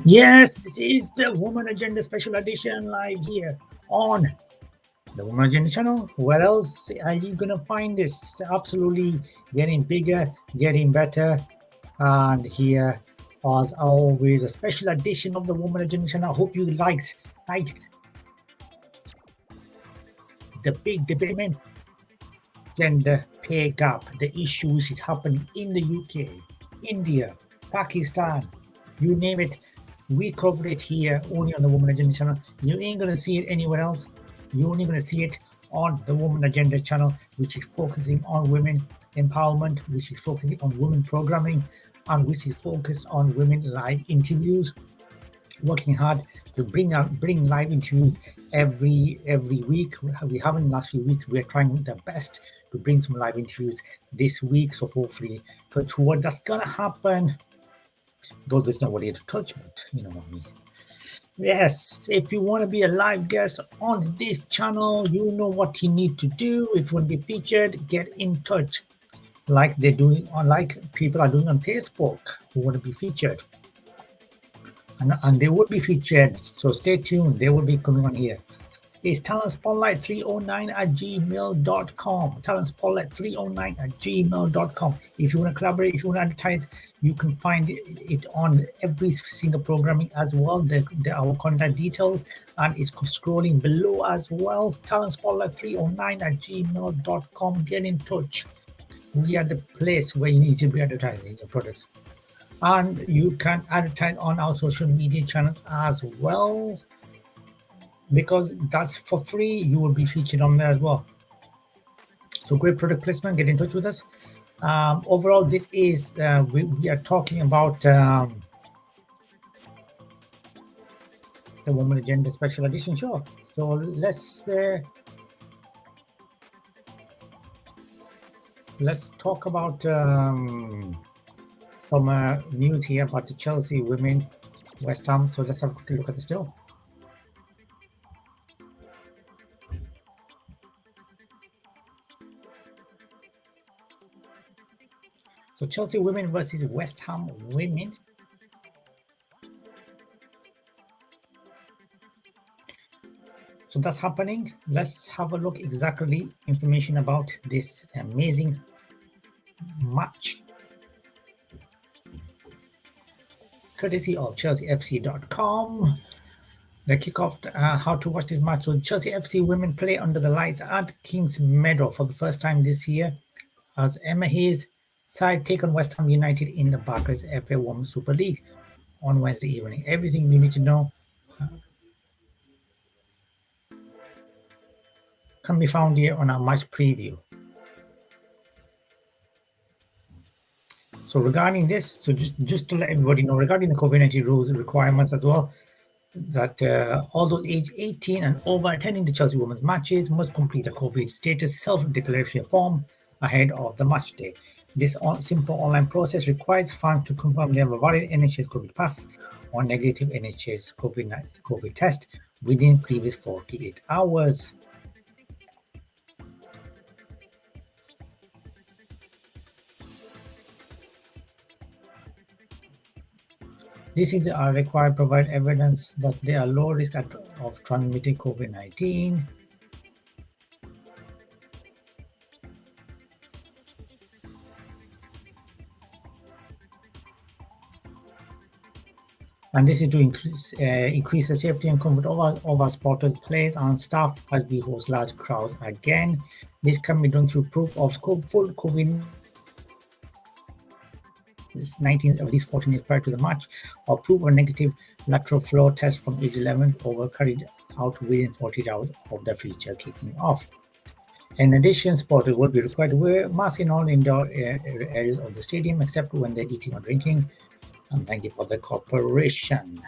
Yes, this is the Woman Agenda Special Edition live here on the Woman Agenda channel. Where else are you going to find this? Absolutely getting bigger, getting better. And here, as always, a special edition of the Woman Agenda channel. I hope you liked the big debate, gender pay gap, the issues that happen in the UK, India, Pakistan, you name it. We cover it here only on the Woman Agenda channel. You ain't going to see it anywhere else. You're only going to see it on the Woman Agenda channel, which is focusing on women empowerment, which is focusing on women programming, and which is focused on women live interviews. Working hard to bring live interviews every week. We haven't last few weeks. We're trying the best to bring some live interviews this week. So hopefully, touch wood, that's gonna happen. Though there's nobody to touch, but you know what I mean. Yes, if you want to be a live guest on this channel, you know what you need to do. If you want to be featured, get in touch, like they're doing on, like people are doing on Facebook who want to be featured. And they will be featured, so stay tuned. They will be coming on here. It's Talent Spotlight 309 at gmail.com. Talent Spotlight 309 at gmail.com. If you want to collaborate, if you want to advertise, you can find it on every single programming as well. Our contact details, and it's scrolling below as well. Talent Spotlight 309 at gmail.com. Get in touch. We are the place where you need to be advertising your products. And you can advertise on our social media channels as well, because that's for free. You will be featured on there as well. So great product placement. Get in touch with us. Overall, this is we are talking about the Woman Agenda Special Edition show. So let's talk about some news here about the Chelsea women, West Ham. So let's have a quick look at the still. So Chelsea women versus West Ham women. So that's happening. Let's have a look exactly information about this amazing match. Courtesy of ChelseaFC.com. The kickoff, how to watch this match. So Chelsea FC women play under the lights at Kings Meadow for the first time this year, as Emma Hayes' side take on West Ham United in the Barclays FA Women's Super League on Wednesday evening. Everything you need to know can be found here on our match preview. So regarding this, so just to let everybody know, regarding the COVID-19 rules and requirements as well, that all those age 18 and over attending the Chelsea women's matches must complete a COVID status self-declaration form ahead of the match day. This simple online process requires fans to confirm they have a valid NHS COVID pass or negative NHS COVID test within previous 48 hours. This is required to provide evidence that they are low risk of transmitting COVID-19. And this is to increase the safety and comfort of our spotters, players, and staff as we host large crowds again. This can be done through proof of full COVID-19 at least 14 days prior to the match, or proof of negative lateral flow test from age 11 or were carried out within 48 hours of the feature kicking off. In addition, spotters will be required to wear masks in all indoor areas of the stadium except when they're eating or drinking. And thank you for the cooperation.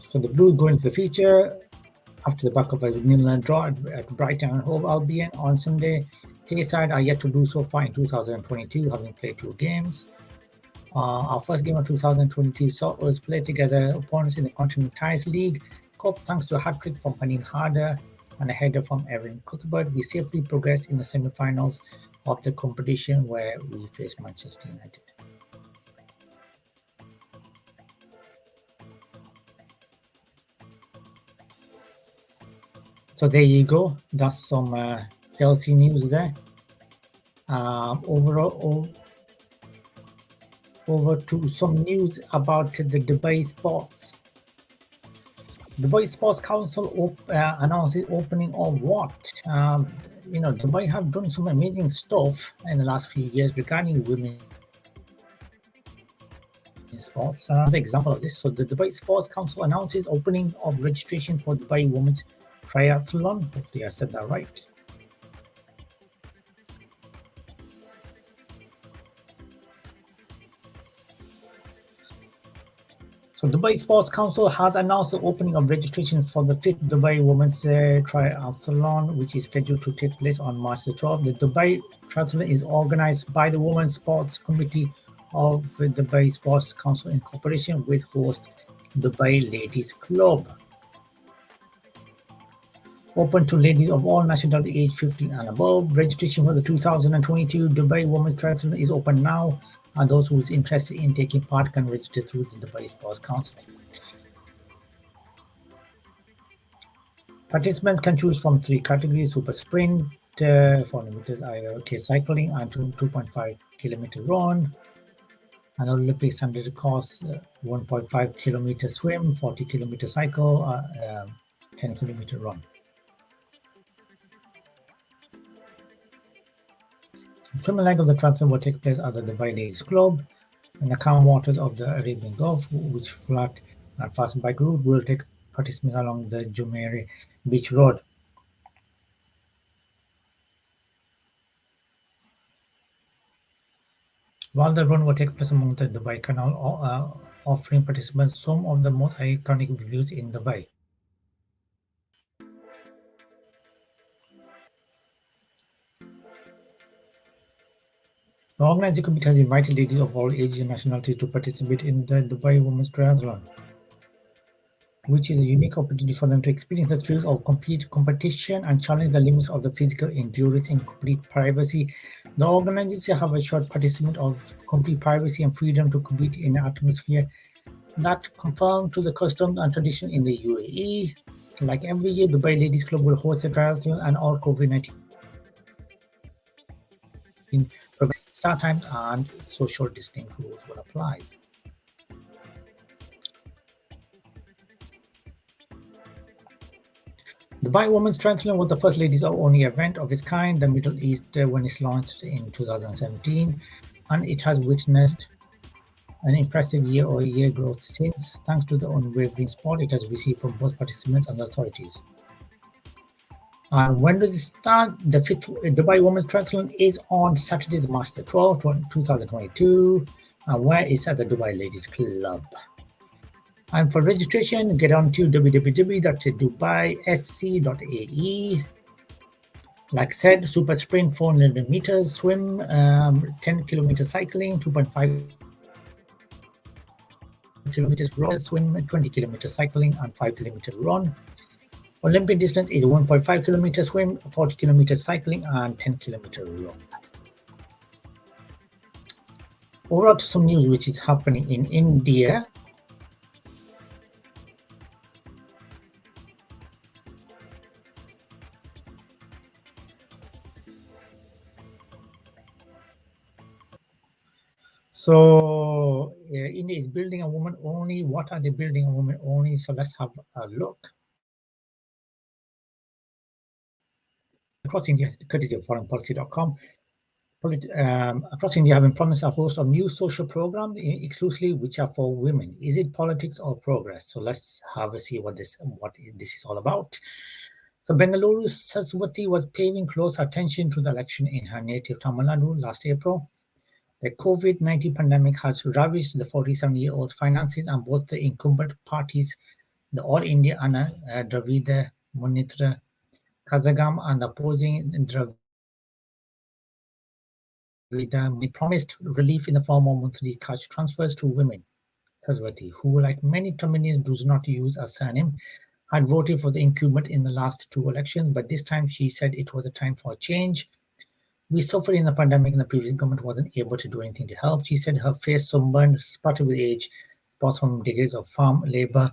So the Blues go into the feature after the back of a 0-0 draw at Brighton and Hove Albion on Sunday. Tayside are yet to do so far in 2022, having played 2 games. Our first game of 2022 saw us play together opponents in the Continental Ties League Cup thanks to a hat-trick from Panin Harder and a header from Erin Cuthbert. We safely progressed in the semi-finals of the competition where we faced Manchester United. So there you go. That's some Chelsea news there. Over to some news about the Dubai Sports. Dubai Sports Council announces opening of what? Dubai have done some amazing stuff in the last few years regarding women in sports. Another example of this, so the Dubai Sports Council announces opening of registration for Dubai Women's Triathlon. Hopefully I said that right. So Dubai Sports Council has announced the opening of registration for the 5th Dubai Women's Triathlon, which is scheduled to take place on March the 12th. The Dubai Triathlon is organized by the Women's Sports Committee of the Dubai Sports Council in cooperation with host Dubai Ladies Club. Open to ladies of all nationality age 15 and above. Registration for the 2022 Dubai Women's Triathlon is open now, and those who is interested in taking part can register through the Dubai Sports Council. Participants can choose from 3 categories: super sprint, 400 meters either cycling, and 2.5 kilometer run. An Olympic standard course: 1.5 kilometer swim, 40 kilometer cycle, 10 kilometer run. The swimming leg of the triathlon will take place at the Dubai Ladies Club in the calm waters of the Arabian Gulf, which flat and fast bike route will take participants along the Jumeirah Beach Road. While the run will take place along the Dubai Canal, offering participants some of the most iconic views in Dubai. The organizing committee has invited ladies of all ages and nationalities to participate in the Dubai Women's Triathlon, which is a unique opportunity for them to experience the thrills of competition and challenge the limits of the physical endurance in complete privacy. The organizers have assured participants of complete privacy and freedom to compete in an atmosphere that conforms to the customs and tradition in the UAE. Like every year, Dubai Ladies Club will host a triathlon, and all COVID-19 start times and social distancing rules will apply. Dubai Women's Triathlon was the first ladies-only event of its kind in the Middle East when it launched in 2017, and it has witnessed an impressive year-over-year growth since, thanks to the unwavering support it has received from both participants and the authorities. When does it start? The 5th Dubai Women's Triathlon is on Saturday, March the 12th, 2022, and where is at the Dubai Ladies Club. And for registration, get on to www.dubaisc.ae. Like I said, super sprint 400 meters, swim 10 kilometers cycling, 2.5 kilometers row, swim 20 kilometers cycling, and 5 kilometer run. Olympic distance is 1.5 kilometer swim, 40 kilometers cycling, and 10 kilometer run. Over to some news which is happening in India. So India is building a woman only. What are they building a woman only? So let's have a look. Across India, courtesy of foreignpolicy.com, across India have been promised a host of new social programs exclusively which are for women. Is it politics or progress? So let's have a see what this is all about. So Bengaluru's Saraswati was paying close attention to the election in her native Tamil Nadu last April. The COVID-19 pandemic has ravaged the 47-year-old's finances, and both the incumbent parties, the All India Anna Dravida Munitra Kazagam and the opposing Dravida promised relief in the form of monthly cash transfers to women. Saraswati, who, like many Tamilians, does not use a surname, had voted for the incumbent in the last two elections, but this time she said it was a time for a change. We suffered in the pandemic and the previous government wasn't able to do anything to help. She said her face sunburned, spotted with age, spots from decades of farm labor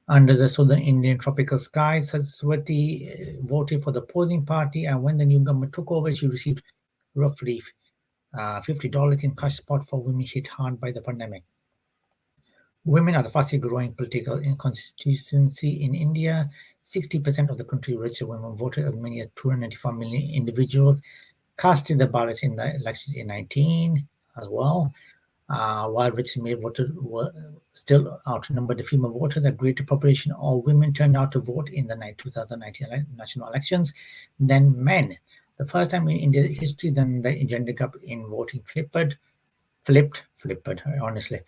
under the southern Indian tropical skies. Saraswati voted for the opposing party, and when the new government took over, she received roughly $50 in cash support for women hit hard by the pandemic. Women are the fastest growing political constituency in India. 60% of the country registered women voted. As many as 295 million individuals casted their ballots in the elections in 19 as well. While registered male voters were still outnumbered the female voters, a greater proportion of women turned out to vote in the 2019 national elections than men. The first time in India's history, then the gender gap in voting flipped, honestly.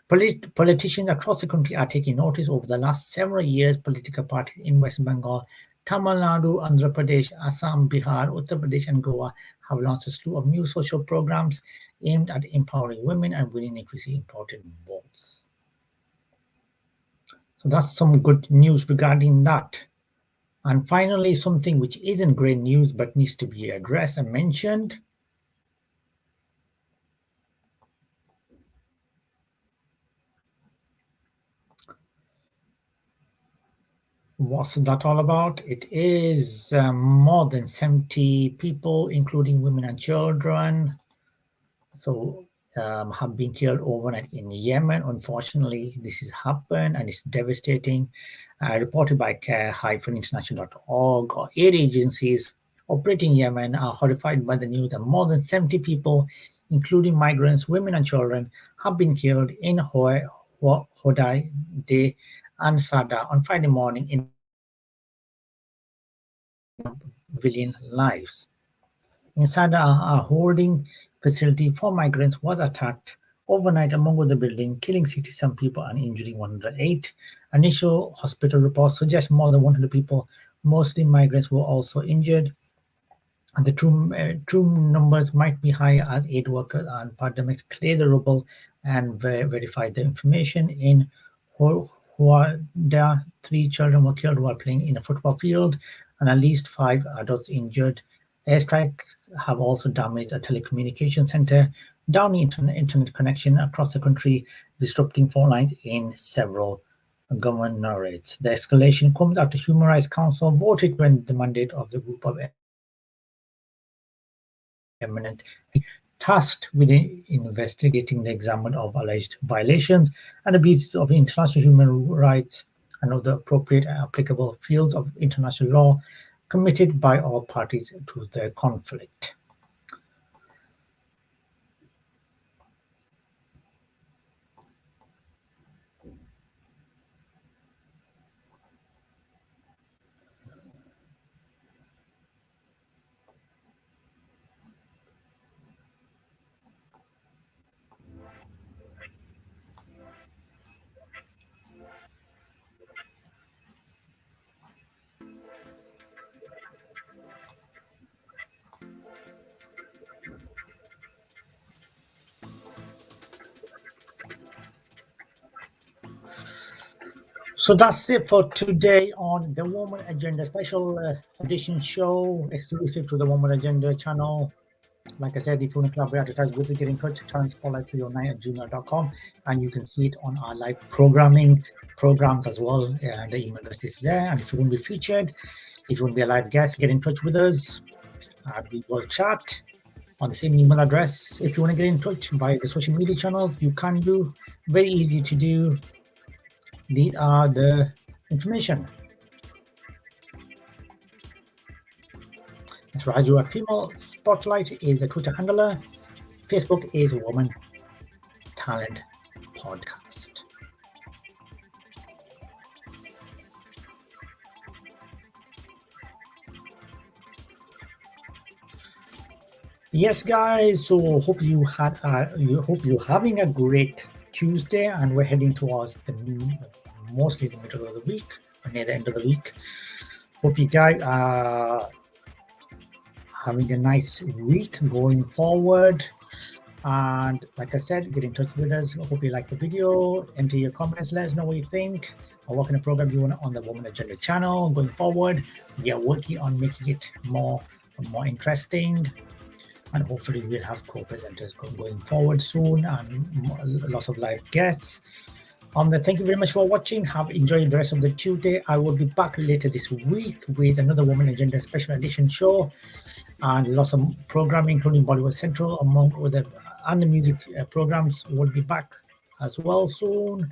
Politicians across the country are taking notice. Over the last several years, political parties in West Bengal, Tamil Nadu, Andhra Pradesh, Assam, Bihar, Uttar Pradesh, and Goa have launched a slew of new social programs aimed at empowering women and winning increasingly important votes. So that's some good news regarding that. And finally, something which isn't great news but needs to be addressed and mentioned. What's that all about? It is more than 70 people, including women and children, have been killed overnight in Yemen. Unfortunately, this has happened and it's devastating. Reported by care-international.org, or aid agencies operating in Yemen are horrified by the news that more than 70 people, including migrants, women and children, have been killed in Hodai and Sada on Friday morning in civilian lives. Inside a holding facility for migrants was attacked overnight among other buildings, killing 67 people and injuring 108. Initial hospital reports suggest more than 100 people, mostly migrants, were also injured. And the true numbers might be higher as aid workers and paramedics clear the rubble and verify the information. In Huada, 3 children were killed while playing in a football field and at least 5 adults injured. Airstrikes have also damaged a telecommunication center, downing internet connection across the country, disrupting phone lines in several governorates. The escalation comes after Human Rights Council voted to end the mandate of the group of eminent tasked with investigating the examination of alleged violations and abuses of international human rights and other appropriate and applicable fields of international law committed by all parties to the conflict. So that's it for today on the Woman Agenda special edition show, exclusive to the Woman Agenda channel. Like I said, if you want to collaborate, advertise with me, get in touch, talentspotlight309@gmail.com, and you can see it on our live programs as well. The email address is there. And if you want to be featured, if you want to be a live guest, get in touch with us. We will chat. on the same email address. If you want to get in touch via the social media channels, you can do. Very easy to do. These are the information. That's Raju at Female Spotlight is the Twitter handler. Facebook is Woman Talent Podcast. Yes, guys. So hope you hope you're having a great Tuesday, and we're heading towards mostly the middle of the week or near the end of the week. Hope you guys are having a nice week going forward. And like I said, get in touch with us. I hope you like the video. Enter your comments. Let us know what you think. Or what kind of program you want on the Woman Agenda channel going forward. We are working on making it more interesting. And hopefully we'll have co-presenters going forward soon and lots of live guests. Thank you very much for watching. Have enjoyed the rest of the Tuesday. I will be back later this week with another Woman Agenda special edition show and lots of programming, including Bollywood Central, among other and the music programs will be back as well soon.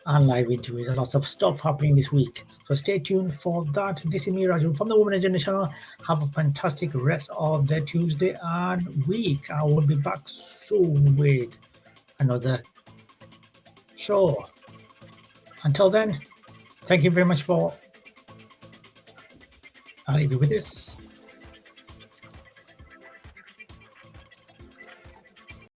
And live interviews and lots of stuff happening this week. So stay tuned for that. This is me, Raju, from the Woman Agenda channel. Have a fantastic rest of the Tuesday and week. I will be back soon with another show. Until then, thank you very much for. I'll leave you with this.